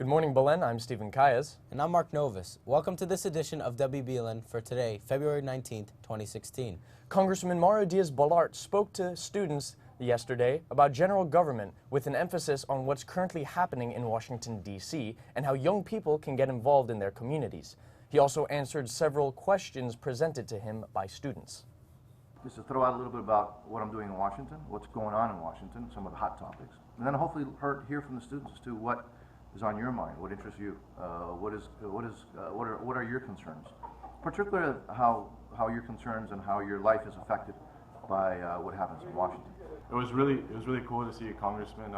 morning, Belen. I'm Stephen Kayas. And I'm Mark Novus. Welcome to this edition of WBLN for today, February 19th, 2016. Congressman Mario Diaz-Balart spoke to students yesterday about general government with an emphasis on what's currently happening in Washington, D.C. and how young people can get involved in their communities. He also answered several questions presented to him by students. Just to throw out a little bit about what I'm doing in Washington, what's going on in Washington, some of the hot topics, and then hopefully hear from the students as to what is on your mind, what interests you, what are your concerns, particularly how your concerns and how your life is affected by what happens in Washington. It was really cool to see Congressman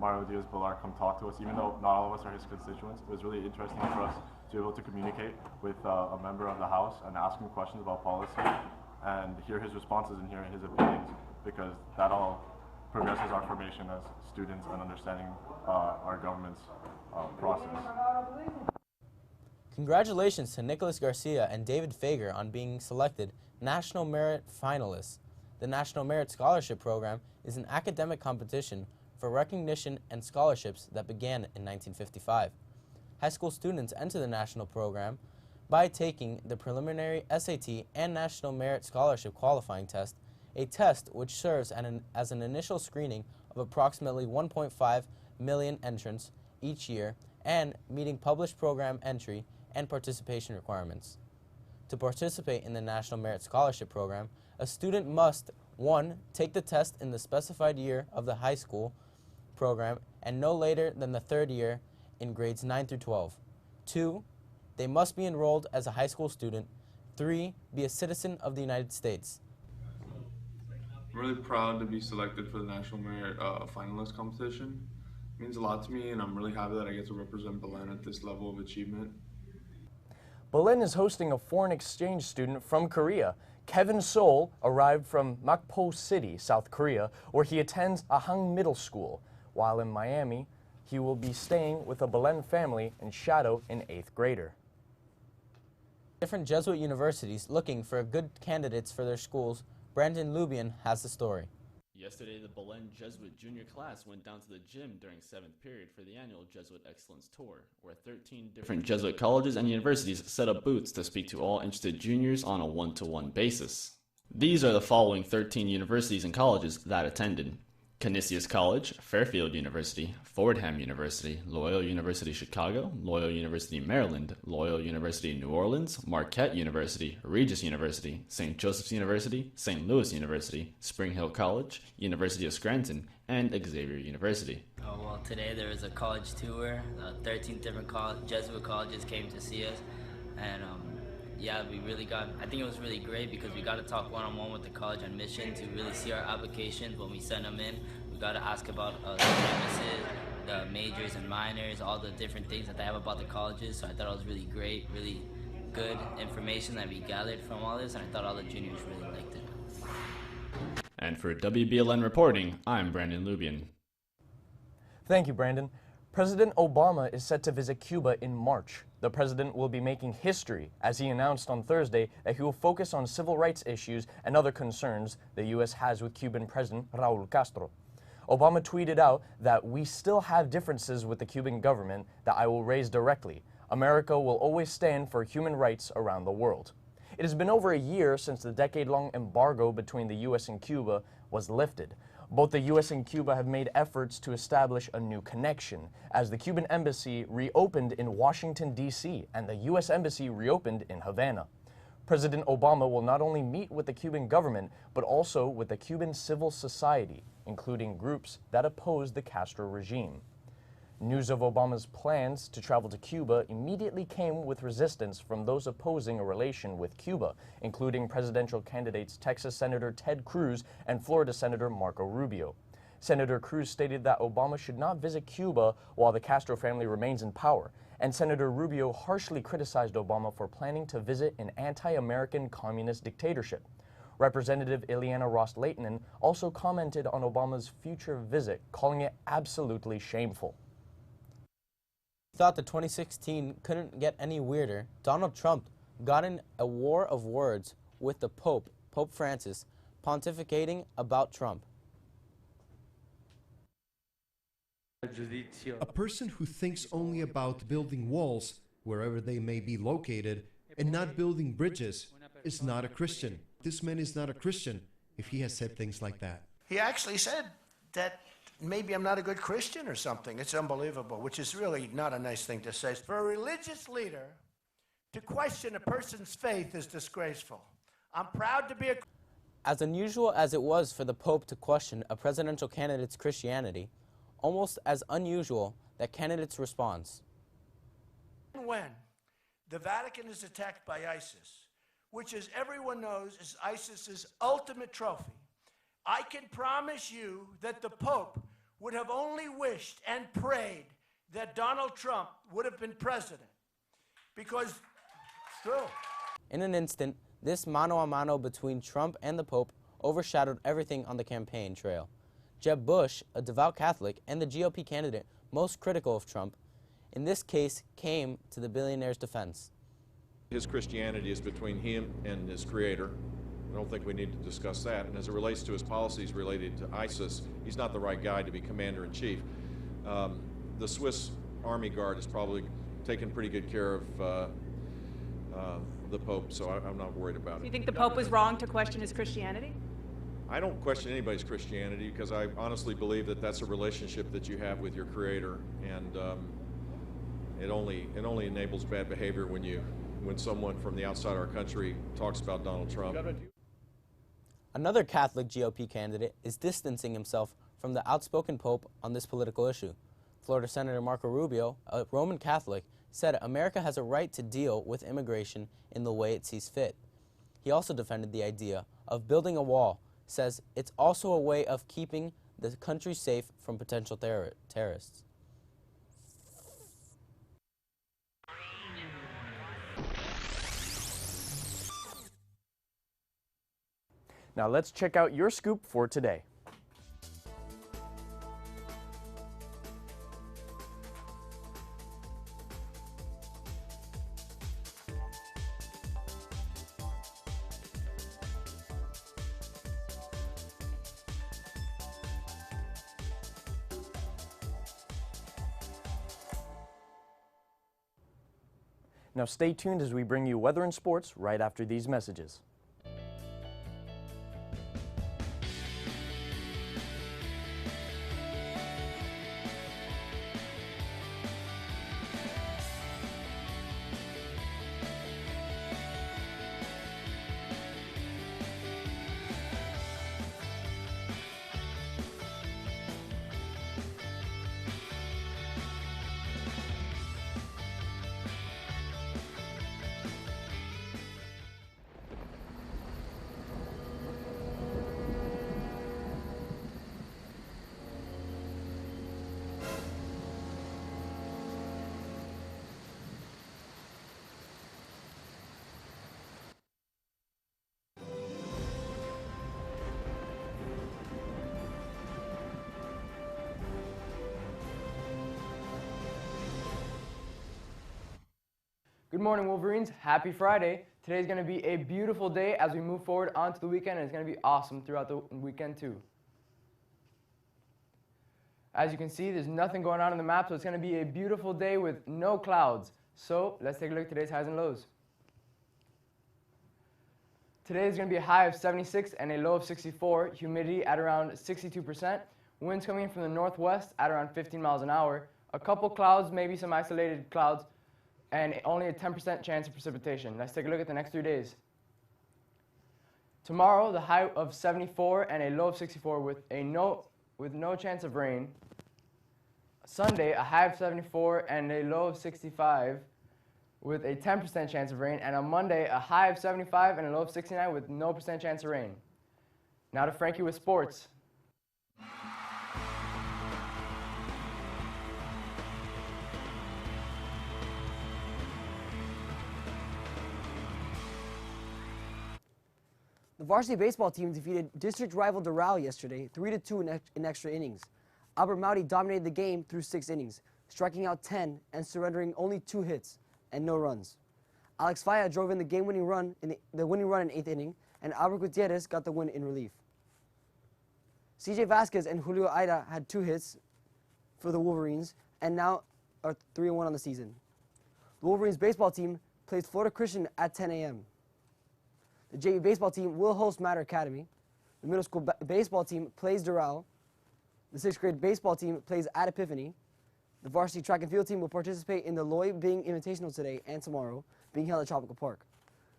Mario Diaz-Balart come talk to us, even though not all of us are his constituents. It was really interesting for us to be able to communicate with a member of the House and ask him questions about policy and hear his responses and hear his opinions, because that all progresses our formation as students and understanding our government's process. Congratulations to Nicholas Garcia and David Fager on being selected National Merit finalists. The National Merit Scholarship Program is an academic competition for recognition and scholarships that began in 1955. High school students enter the national program by taking the preliminary SAT and National Merit Scholarship qualifying test, a test which serves as an initial screening of approximately 1.5 million entrants each year and meeting published program entry and participation requirements. To participate in the National Merit Scholarship Program, a student must 1. Take the test in the specified year of the high school program and no later than the third year in grades 9 through 12. 2. They must be enrolled as a high school student. 3. Be a citizen of the United States. I'm really proud to be selected for the National Merit finalist competition. It means a lot to me, and I'm really happy that I get to represent Belen at this level of achievement. Belen is hosting a foreign exchange student from Korea. Kevin Seol arrived from Makpo City, South Korea, where he attends Ahang Middle School. While in Miami, he will be staying with a Belen family and shadow an 8th grader. Different Jesuit universities looking for good candidates for their schools. Brandon Lubian has the story. Yesterday, the Belen Jesuit junior class went down to the gym during 7th period for the annual Jesuit Excellence Tour, where 13 different Jesuit colleges and universities set up booths to speak to all interested juniors on a one-to-one basis. These are the following 13 universities and colleges that attended: Canisius College, Fairfield University, Fordham University, Loyola University Chicago, Loyola University Maryland, Loyola University New Orleans, Marquette University, Regis University, St. Joseph's University, St. Louis University, Spring Hill College, University of Scranton, and Xavier University. Oh, well, today there was a college tour. 13 different Jesuit colleges came to see us, and yeah, I think it was really great because we got to talk one-on-one with the college on mission to really see our applications when we send them in. We got to ask about the campuses, the majors and minors, all the different things that they have about the colleges. So I thought it was really great, really good information that we gathered from all this, and I thought all the juniors really liked it. And for WBLN reporting, I'm Brandon Lubian. Thank you, Brandon. President Obama is set to visit Cuba in March. The president will be making history as he announced on Thursday that he will focus on civil rights issues and other concerns the U.S. has with Cuban President Raul Castro. Obama tweeted out that we still have differences with the Cuban government that I will raise directly. America will always stand for human rights around the world. It has been over a year since the decade-long embargo between the U.S. and Cuba was lifted. Both the U.S. and Cuba have made efforts to establish a new connection, as the Cuban embassy reopened in Washington, D.C., and the U.S. embassy reopened in Havana. President Obama will not only meet with the Cuban government, but also with the Cuban civil society, including groups that oppose the Castro regime. News of Obama's plans to travel to Cuba immediately came with resistance from those opposing a relation with Cuba, including presidential candidates Texas Senator Ted Cruz and Florida Senator Marco Rubio. Senator Cruz stated that Obama should not visit Cuba while the Castro family remains in power, and Senator Rubio harshly criticized Obama for planning to visit an anti-American communist dictatorship. Representative Ileana Ross-Lehtinen also commented on Obama's future visit, calling it absolutely shameful. Thought the 2016 couldn't get any weirder. Donald Trump got in a war of words with the Pope Francis, pontificating about Trump. A person who thinks only about building walls, wherever they may be located, and not building bridges, is not a Christian. This man is not a Christian if he has said things like that. He actually said that maybe I'm not a good Christian or something. It's unbelievable, which is really not a nice thing to say. For a religious leader to question a person's faith is disgraceful. I'm proud to be a... As unusual as it was for the Pope to question a presidential candidate's Christianity, almost as unusual that candidate's response. When the Vatican is attacked by ISIS, which as everyone knows is ISIS's ultimate trophy, I can promise you that the Pope would have only wished and prayed that Donald Trump would have been president. Because it's true. In an instant, this mano a mano between Trump and the Pope overshadowed everything on the campaign trail. Jeb Bush, a devout Catholic and the GOP candidate most critical of Trump, in this case came to the billionaire's defense. His Christianity is between him and his creator. I don't think we need to discuss that. And as it relates to his policies related to ISIS, he's not the right guy to be commander-in-chief. The Swiss Army Guard has probably taken pretty good care of the Pope, so I'm not worried about it. Do you think the Pope was wrong to question his Christianity? I don't question anybody's Christianity because I honestly believe that that's a relationship that you have with your creator, and it only enables bad behavior when someone from the outside our country talks about Donald Trump. Another Catholic GOP candidate is distancing himself from the outspoken Pope on this political issue. Florida Senator Marco Rubio, a Roman Catholic, said America has a right to deal with immigration in the way it sees fit. He also defended the idea of building a wall, says it's also a way of keeping the country safe from potential terrorists. Now let's check out your scoop for today. Now stay tuned as we bring you weather and sports right after these messages. Good morning, Wolverines. Happy Friday. Today's going to be a beautiful day as we move forward onto the weekend, and it's going to be awesome throughout the weekend too. As you can see, there's nothing going on in the map, so it's going to be a beautiful day with no clouds. So let's take a look at today's highs and lows. Today is going to be a high of 76 and a low of 64, humidity at around 62%, winds coming in from the northwest at around 15 miles an hour, a couple clouds, maybe some isolated clouds, and only a 10% chance of precipitation. Let's take a look at the next 3 days. Tomorrow, the high of 74 and a low of 64 with no chance of rain. Sunday, a high of 74 and a low of 65 with a 10% chance of rain. And on Monday, a high of 75 and a low of 69 with no % chance of rain. Now to Frankie with sports. The varsity baseball team defeated district rival Doral yesterday 3-2 in extra innings. Albert Mowdy dominated the game through 6 innings, striking out 10 and surrendering only 2 hits and no runs. Alex Faya drove in the game-winning run in the winning run in 8th inning, and Albert Gutierrez got the win in relief. CJ Vasquez and Julio Aida had 2 hits. for the Wolverines and now are 3-1 on the season. The Wolverines baseball team plays Florida Christian at 10 a.m. The JV baseball team will host Mater Academy. The middle school baseball team plays Doral. The 6th grade baseball team plays at Epiphany. The varsity track and field team will participate in the Loy Bing Invitational today and tomorrow, being held at Tropical Park.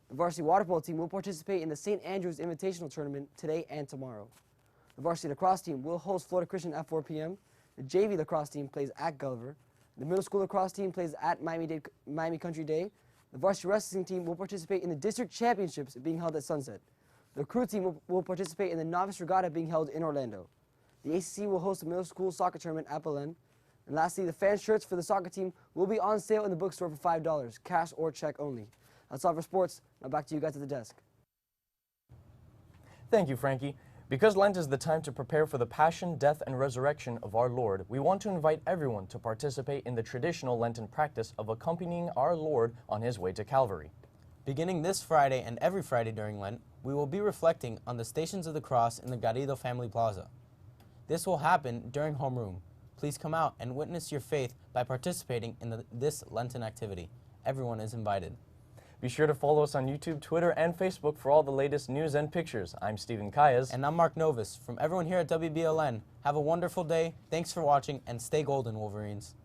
The varsity water polo team will participate in the St. Andrews Invitational Tournament today and tomorrow. The varsity lacrosse team will host Florida Christian at 4 p.m. The JV lacrosse team plays at Gulliver. The middle school lacrosse team plays at Miami Country Day. The varsity wrestling team will participate in the district championships being held at Sunset. The crew team will participate in the novice regatta being held in Orlando. The ACC will host a middle school soccer tournament at Belen. And lastly, the fan shirts for the soccer team will be on sale in the bookstore for $5, cash or check only. That's all for sports. Now back to you guys at the desk. Thank you, Frankie. Because Lent is the time to prepare for the passion, death, and resurrection of our Lord, we want to invite everyone to participate in the traditional Lenten practice of accompanying our Lord on his way to Calvary. Beginning this Friday and every Friday during Lent, we will be reflecting on the Stations of the Cross in the Garrido Family Plaza. This will happen during homeroom. Please come out and witness your faith by participating in this Lenten activity. Everyone is invited. Be sure to follow us on YouTube, Twitter, and Facebook for all the latest news and pictures. I'm Stephen Calles. And I'm Mark Novus. From everyone here at WBLN, have a wonderful day, thanks for watching, and stay golden, Wolverines.